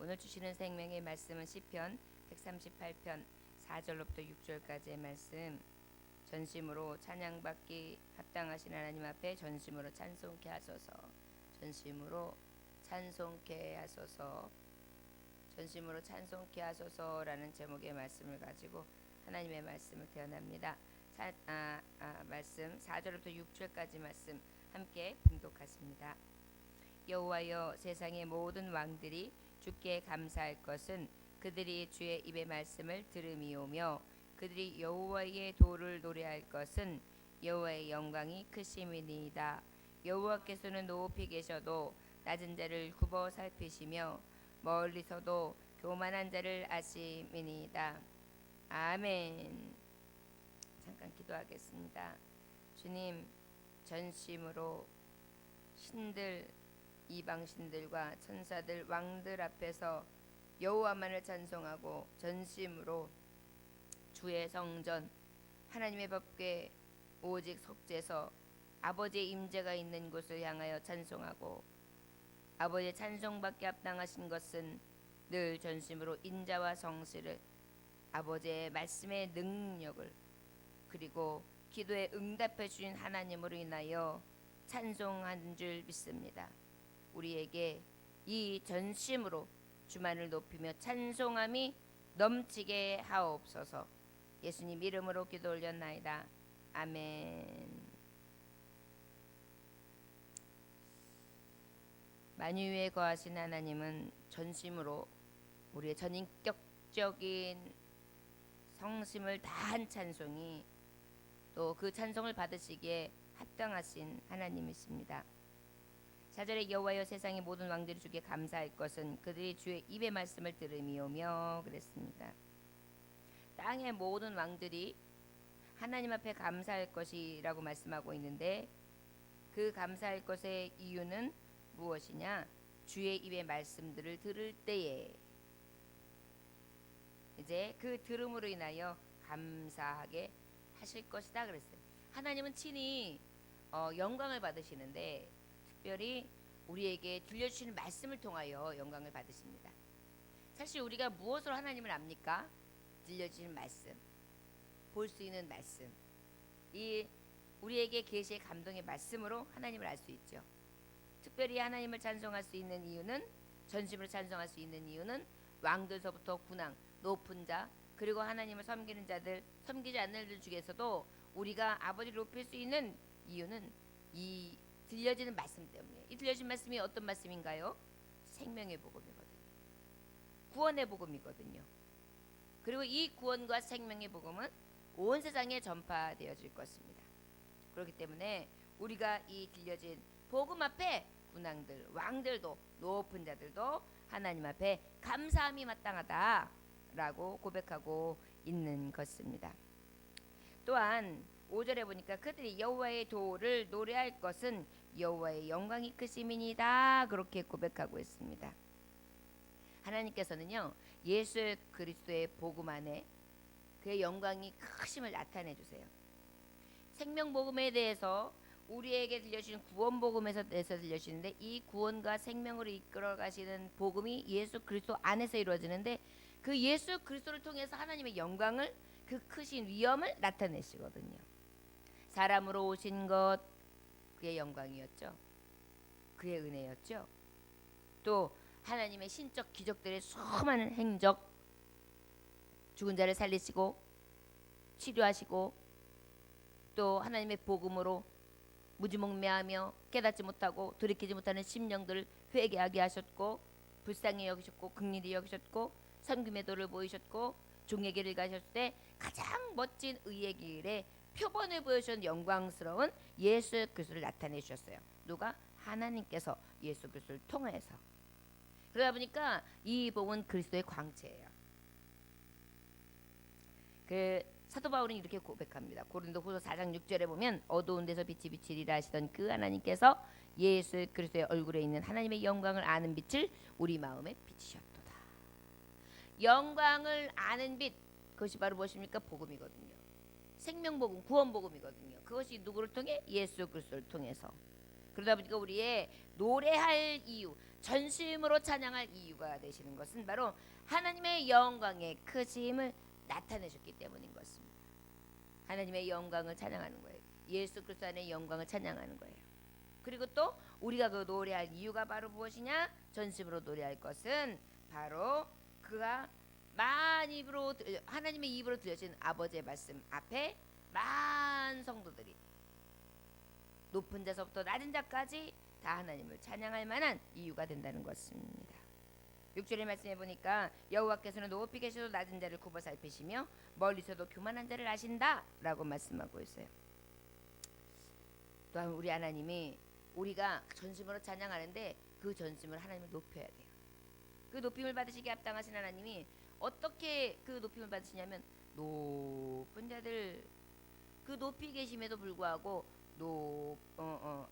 오늘 주시는 생명의 말씀은 시편 138편 4절로부터 6절까지의 말씀. 전심으로 찬양받기 합당하신 하나님 앞에 전심으로 찬송케 하소서. 전심으로 찬송케 하소서. 전심으로 찬송케 하소서라는 제목의 말씀을 가지고 하나님의 말씀을 대언합니다. 말씀 4절부터 6절까지 말씀 함께 봉독하십니다. 여호와여, 세상의 모든 왕들이 주께 감사할 것은 그들이 주의 입의 말씀을 들음이오며, 그들이 여호와의 도를 노래할 것은 여호와의 영광이 크심이니이다. 여호와께서는 높이 계셔도 낮은 자를 굽어 살피시며 멀리서도 교만한 자를 아심이니이다. 아멘. 잠깐 기도하겠습니다. 주님, 전심으로 신들, 이방신들과 천사들, 왕들 앞에서 여호와만을 찬송하고 전심으로 주의 성전, 하나님의 법궤 오직 속죄서 아버지의 임재가 있는 곳을 향하여 찬송하고, 아버지의 찬송받기 합당하신 것은 늘 전심으로 인자와 성실을, 아버지의 말씀의 능력을, 그리고 기도에 응답해 주신 하나님으로 인하여 찬송한 줄 믿습니다. 우리에게 이 전심으로 주만을 높이며 찬송함이 넘치게 하옵소서. 예수님 이름으로 기도 올렸나이다. 아멘. 만유에 거하신 하나님은 전심으로 우리의 전인격적인 성심을 다한 찬송이 또 그 찬송을 받으시기에 합당하신 하나님이십니다. 4절에 여호와여, 세상의 모든 왕들이 주께 감사할 것은 그들이 주의 입의 말씀을 들음이오며 그랬습니다. 땅의 모든 왕들이 하나님 앞에 감사할 것이라고 말씀하고 있는데, 그 감사할 것의 이유는 무엇이냐? 주의 입의 말씀들을 들을 때에 이제 그 들음으로 인하여 감사하게 하실 것이다 그랬어요. 하나님은 친히 영광을 받으시는데, 특별히 우리에게 들려주시는 말씀을 통하여 영광을 받으십니다. 사실 우리가 무엇으로 하나님을 압니까? 들려주시는 말씀, 볼 수 있는 말씀, 이 우리에게 계시의 감동의 말씀으로 하나님을 알 수 있죠. 특별히 하나님을 찬송할 수 있는 이유는, 전심으로 찬송할 수 있는 이유는 왕들서부터 군왕, 높은 자, 그리고 하나님을 섬기는 자들, 섬기지 않는 자들 중에서도 우리가 아버지를 높일 수 있는 이유는 이 들려지는 말씀 때문에. 이 들려진 말씀이 어떤 말씀인가요? 생명의 복음이거든요. 구원의 복음이거든요. 그리고 이 구원과 생명의 복음은 온 세상에 전파되어질 것입니다. 그렇기 때문에 우리가 이 들려진 복음 앞에 군왕들, 왕들도, 높은 자들도 하나님 앞에 감사함이 마땅하다라고 고백하고 있는 것입니다. 또한 5절에 보니까 그들이 여호와의 도를 노래할 것은 여호와의 영광이 크심이니이다, 그렇게 고백하고 있습니다. 하나님께서는요, 예수 그리스도의 복음 안에 그의 영광이 크심을 나타내 주세요. 생명복음에 대해서 우리에게 들려주신 구원복음에서 들려주시는데, 이 구원과 생명으로 이끌어 가시는 복음이 예수 그리스도 안에서 이루어지는데, 그 예수 그리스도를 통해서 하나님의 영광을, 그 크신 위엄을 나타내시거든요. 사람으로 오신 것, 그의 영광이었죠. 그의 은혜였죠. 또 하나님의 신적 기적들의 수많은 행적, 죽은 자를 살리시고 치료하시고, 또 하나님의 복음으로 무지몽매하며 깨닫지 못하고 돌이키지 못하는 심령들을 회개하게 하셨고, 불쌍히 여기셨고 긍휼히 여기셨고, 섬김의 도를 보이셨고, 종의 길을 가셨을 때 가장 멋진 의의 길에 표본을 보여주신 영광스러운 예수 그리스도를 나타내 주셨어요. 누가? 하나님께서 예수 그리스도를 통해서. 그러다 보니까 이 복음은 그리스도의 광채예요. 그 사도 바울은 이렇게 고백합니다. 고린도후서 4장 6절에 보면, 어두운 데서 빛이 비치리라 하시던 그 하나님께서 예수 그리스도의 얼굴에 있는 하나님의 영광을 아는 빛을 우리 마음에 비치셨도다. 영광을 아는 빛, 그것이 바로 무엇입니까? 복음이거든요. 생명복음, 구원복음이거든요. 그것이 누구를 통해? 예수 그리스도를 통해서. 그러다 보니까 우리의 노래할 이유, 전심으로 찬양할 이유가 되시는 것은 바로 하나님의 영광의 크심을 나타내셨기 때문인 것입니다. 하나님의 영광을 찬양하는 거예요. 예수 그리스도 안의 영광을 찬양하는 거예요. 그리고 또 우리가 그 노래할 이유가 바로 무엇이냐? 전심으로 노래할 것은 바로 그가 하나님의 입으로 들려진 아버지의 말씀 앞에 많은 성도들이 높은 자서부터 낮은 자까지 다 하나님을 찬양할 만한 이유가 된다는 것입니다. 6절의 말씀해 보니까 여호와께서는 높이 계셔도 낮은 자를 굽어 살피시며 멀리서도 교만한 자를 아신다라고 말씀하고 있어요. 또한 우리 하나님이 우리가 전심으로 찬양하는데 그 전심을 하나님을 높여야 돼요. 그 높임을 받으시기에 합당하신 하나님이 어떻게 그 높임을 받으시냐면 높은 자들 그 높이 계심에도 불구하고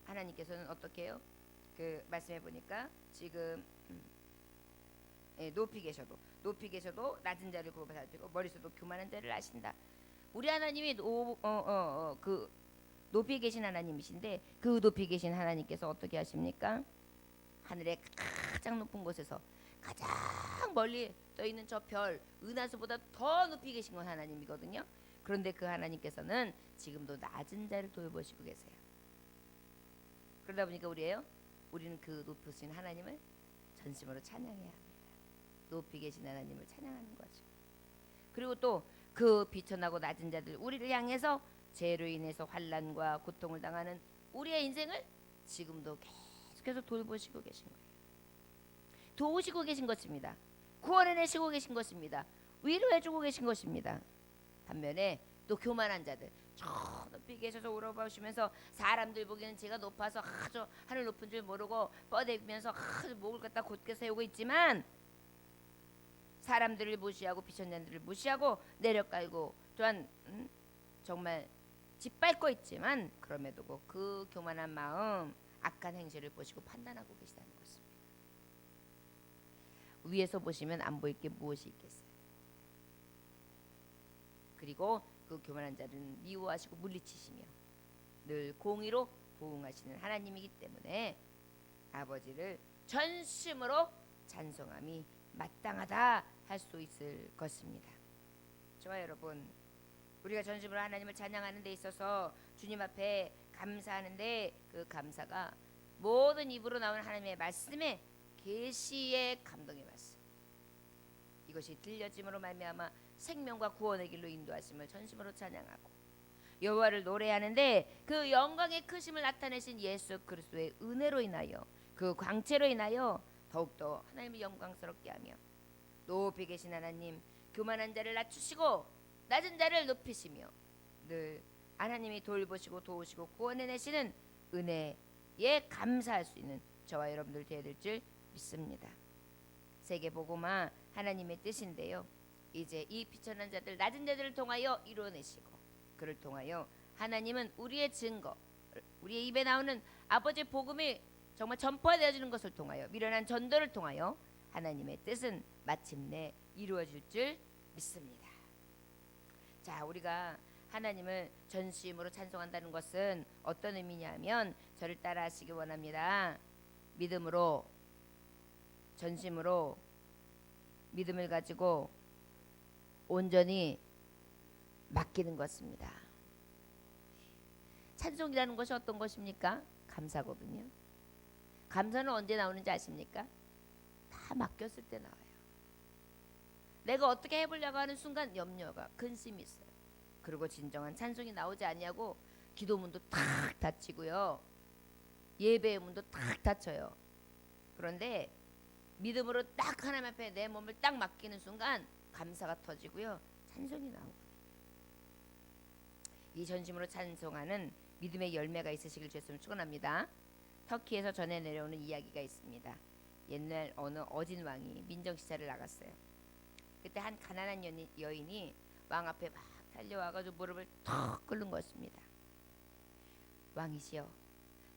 하나님께서는 어떻게 해요? 그 말씀해 보니까 지금 높이 계셔도 낮은 자를 굽어 살피고 머리서도 교만한 자를 아신다. 우리 하나님이 그 높이 계신 하나님이신데 그 높이 계신 하나님께서 어떻게 하십니까? 하늘의 가장 높은 곳에서 가장 멀리 떠 있는 저 별 은하수보다 더 높이 계신 건 하나님이거든요. 그런데 그 하나님께서는 지금도 낮은 자를 돌보시고 계세요. 그러다 보니까 우리는 그 높으신 하나님을 전심으로 찬양해야 합니다. 높이 계신 하나님을 찬양하는 거죠. 그리고 또 그 비천하고 낮은 자들 우리를 향해서 죄로 인해서 환난과 고통을 당하는 우리의 인생을 지금도 계속해서 돌보시고 계신 거예요. 도우시고 계신 것입니다. 구원해내시고 계신 것입니다. 위로해주고 계신 것입니다. 반면에 또 교만한 자들 저 높이 계셔서 우러보시면서 사람들 보기에는 제가 높아서 아주 하늘 높은 줄 모르고 뻗대면서 아주 목을 갖다 곧게 세우고 있지만 사람들을 무시하고 비천자들을 무시하고 내려깔고 또한 정말 짓밟고 있지만 그럼에도 그 교만한 마음 악한 행실을 보시고 판단하고 계시다는 것입니다. 위에서 보시면 안 보일 게 무엇이 있겠어요. 그리고 그 교만한 자는 미워하시고 물리치시며 늘 공의로 보응하시는 하나님이기 때문에 아버지를 전심으로 찬송함이 마땅하다 할 수 있을 것입니다. 저와 여러분, 우리가 전심으로 하나님을 찬양하는 데 있어서 주님 앞에 감사하는데 그 감사가 모든 입으로 나오는 하나님의 말씀에 계시의 감동의 말씀, 이것이 들려짐으로 말미암아 생명과 구원의 길로 인도하심을 전심으로 찬양하고 여호와를 노래하는데 그 영광의 크심을 나타내신 예수 그리스도의 은혜로 인하여 그 광채로 인하여 더욱더 하나님을 영광스럽게 하며 높이 계신 하나님 교만한 자를 낮추시고 낮은 자를 높이시며 늘 하나님이 돌보시고 도우시고 구원해내시는 은혜에 감사할 수 있는 저와 여러분들 되어야 될 줄 믿습니다. 세계복음화 하나님의 뜻인데요, 이제 이 비천한 자들 낮은 자들을 통하여 이루어내시고 그를 통하여 하나님은 우리의 증거, 우리의 입에 나오는 아버지의 복음이 정말 전파되어지는 것을 통하여 미련한 전도를 통하여 하나님의 뜻은 마침내 이루어질 줄 믿습니다. 자, 우리가 하나님을 전심으로 찬송한다는 것은 어떤 의미냐면 저를 따라하시기 원합니다. 믿음으로, 전심으로 믿음을 가지고 온전히 맡기는 것입니다. 찬송이라는 것이 어떤 것입니까? 감사거든요. 감사는 언제 나오는지 아십니까? 다 맡겼을 때 나와요. 내가 어떻게 해보려고 하는 순간 염려가 근심이 있어요. 그리고 진정한 찬송이 나오지 않냐고 기도문도 탁 닫히고요, 예배의 문도 탁 닫혀요. 그런데 믿음으로 딱 하나님 앞에 내 몸을 딱 맡기는 순간 감사가 터지고요, 찬송이 나오거든요. 이 전심으로 찬송하는 믿음의 열매가 있으시길 주였으면 축원합니다. 터키에서 전해 내려오는 이야기가 있습니다. 옛날 어느 어진 왕이 민정시찰을 나갔어요. 그때 한 가난한 여인이 왕 앞에 막 달려와가지고 무릎을 턱 꿇는 것입니다. 왕이시여,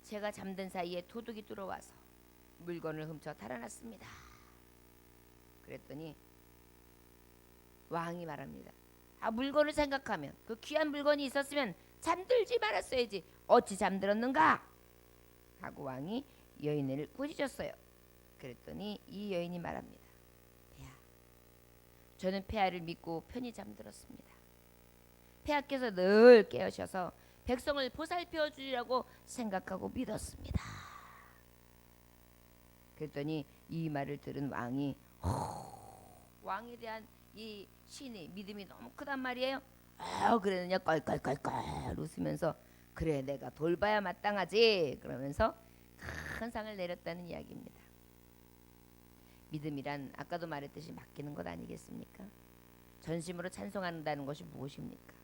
제가 잠든 사이에 도둑이 들어와서 물건을 훔쳐 달아났습니다. 그랬더니 왕이 말합니다. 물건을 생각하면 그 귀한 물건이 있었으면 잠들지 말았어야지 어찌 잠들었는가? 하고 왕이 여인을 꾸짖었어요. 그랬더니 이 여인이 말합니다. 폐하, 저는 폐하를 믿고 편히 잠들었습니다. 폐하께서 늘 깨우셔서 백성을 보살펴 주리라고 생각하고 믿었습니다. 그랬더니 이 말을 들은 왕이 왕에 대한 이 신의 믿음이 너무 크단 말이에요. 그러느냐 껄껄껄껄 웃으면서 그래 내가 돌봐야 마땅하지 그러면서 큰 상을 내렸다는 이야기입니다. 믿음이란 아까도 말했듯이 맡기는 것 아니겠습니까? 전심으로 찬송한다는 것이 무엇입니까?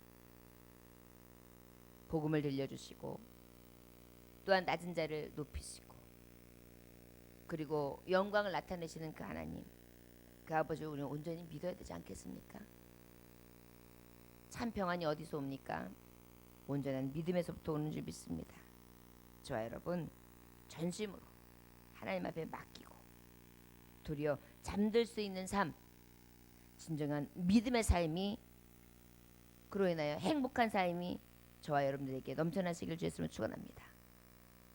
복음을 들려주시고 또한 낮은 자를 높이시고 그리고 영광을 나타내시는 그 하나님, 그 아버지를 우리는 온전히 믿어야 되지 않겠습니까? 참 평안이 어디서 옵니까? 온전한 믿음에서부터 오는 줄 믿습니다. 저와 여러분 전심으로 하나님 앞에 맡기고 도리어 잠들 수 있는 삶, 진정한 믿음의 삶이 그로 인하여 행복한 삶이 저와 여러분들에게 넘쳐나시길 주였으면 축원합니다.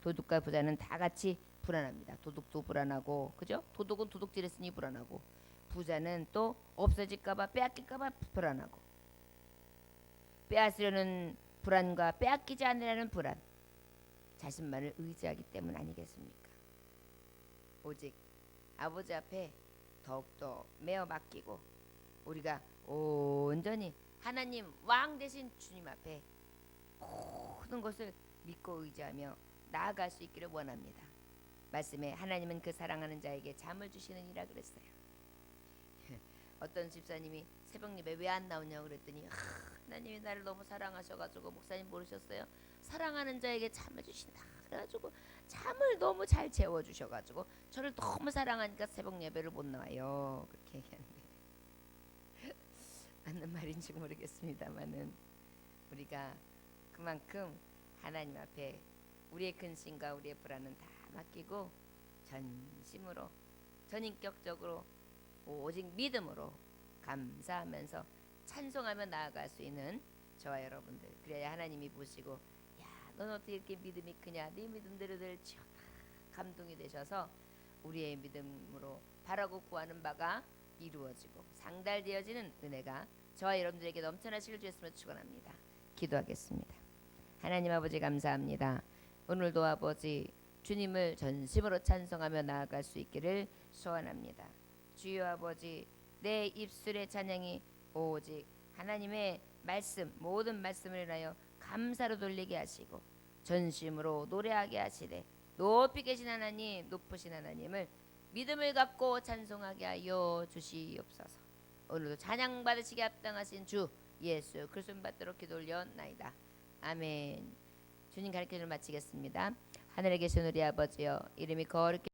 도둑과 부자는 다 같이 불안합니다. 도둑도 불안하고, 그죠? 도둑은 도둑질했으니 불안하고, 부자는 또 없어질까봐 빼앗길까봐 불안하고, 빼앗으려는 불안과 빼앗기지 않으려는 불안, 자신만을 의지하기 때문 아니겠습니까? 오직 아버지 앞에 더욱더 매어 맡기고 우리가 온전히 하나님 왕 되신 주님 앞에 모든 것을 믿고 의지하며 나아갈 수 있기를 원합니다. 말씀에 하나님은 그 사랑하는 자에게 잠을 주시느니라 그랬어요. 어떤 집사님이 새벽 예배 왜 안 나오냐고 그랬더니 하나님이 나를 너무 사랑하셔가지고 목사님 모르셨어요? 사랑하는 자에게 잠을 주신다. 그래가지고 잠을 너무 잘 재워주셔가지고 저를 너무 사랑하니까 새벽 예배를 못 나와요. 그렇게 얘기하는데 맞는 말인지 모르겠습니다만은 우리가 그만큼 하나님 앞에 우리의 근심과 우리의 불안은 다 맡기고 전심으로 전인격적으로 오직 믿음으로 감사하면서 찬송하며 나아갈 수 있는 저와 여러분들, 그래야 하나님이 보시고 야 넌 어떻게 이렇게 믿음이 크냐, 네 믿음대로 될지어다 감동이 되셔서 우리의 믿음으로 바라고 구하는 바가 이루어지고 상달되어지는 은혜가 저와 여러분들에게 넘쳐나시길 주였으면 축원합니다. 기도하겠습니다. 하나님 아버지 감사합니다. 오늘도 아버지 주님을 전심으로 찬송하며 나아갈 수 있기를 소원합니다. 주여 아버지, 내 입술의 찬양이 오직 하나님의 말씀, 모든 말씀을 인하여 감사로 돌리게 하시고 전심으로 노래하게 하시되 높이 계신 하나님, 높으신 하나님을 믿음을 갖고 찬송하게 하여 주시옵소서. 오늘도 찬양 받으시게 합당하신 주 예수 그리스도 받도록 기도 올려나이다. 아멘. 주님 가르침을 마치겠습니다. 하늘에 계신 우리 아버지여, 이름이 거룩히